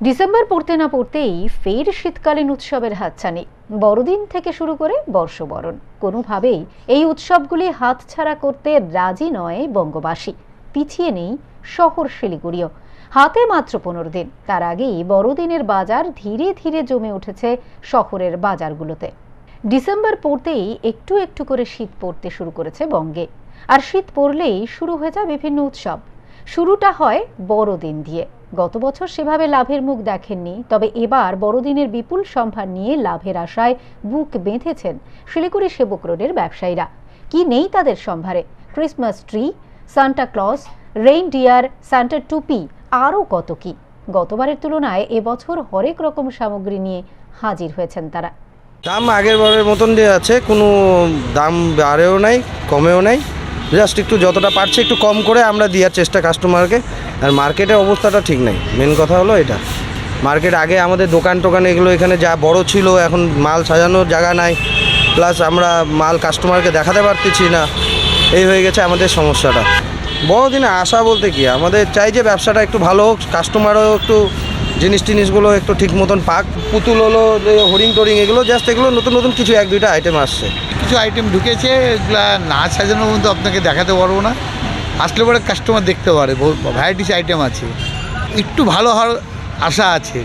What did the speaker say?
December পড়তে না পড়তেই ফের শীতকালীন উৎসবের হাতছানি। বড়দিন থেকে শুরু করে বর্ষবরণ, কোনোভাবেই এই উৎসবগুলি হাতছাড়া করতে রাজি নয় বঙ্গবাসী। পিছিয়ে নেই শহর শিলিগুড়িও। হাতে মাত্র 15 দিন, তার আগেই বড়দিনের বাজার ধীরে ধীরে জমে উঠেছে শহরের বাজারগুলোতে। ডিসেম্বর পড়তেই একটু একটু করে শীত পড়তে শুরু করেছে বঙ্গে, আর শীত পড়লেই শুরু হয়ে যায় বিভিন্ন উৎসব। শুরুটা হয় বড়দিন দিয়ে। গত বছর সেভাবে লাভের মুখ দেখেননি, তবে এবার বড়দিনের বিপুল সম্ভার নিয়ে লাভের আশায় বুক বেঁধেছেন শিলিগুড়ি সেবক রোডের ব্যবসায়ীরা। কি নেই তাদের সম্ভারে? Christmas tree, Santa Claus, reindeer, সান্টার টুপি, আরও কত কি। গতবারের তুলনায় এবছর হরেক রকম সামগ্রী নিয়ে হাজির হয়েছেন তারা। দাম আগের বারের মতন যে আছে, কোনো দাম বাড়েও নাই কমেও নাই, জাস্ট একটু যতটা পারছে একটু কম করে আমরা দেওয়ার চেষ্টা কাস্টমারকে। আর মার্কেটের অবস্থাটা ঠিক নাই, মেন কথা হলো এটা। মার্কেট আগে আমাদের দোকান টোকান এগুলো এখানে যা বড় ছিল, এখন মাল সাজানোর জায়গা নাই, প্লাস আমরা মাল কাস্টমারকে দেখাতে পারতেছি না, এই হয়ে গেছে আমাদের সমস্যাটা। বড়দিনে আশা বলতে কি, আমাদের চাই যে ব্যবসাটা একটু ভালো হোক, কাস্টমারও একটু জিনিসগুলো একটু ঠিক মতন পাক। পুতুল হলো, হরিং টরিং, এগুলো জাস্ট এগুলো নতুন নতুন কিছু 1-2টা আইটেম আসছে। কিছু আইটেম ঢুকেছে, এগুলা না সাজানোর মধ্যে আপনাকে দেখাতে পারবো না, আসলে পরে কাস্টমার দেখতে পারে। বহু ভ্যারাইটিস আইটেম আছে, একটু ভালো হওয়ার আশা আছে।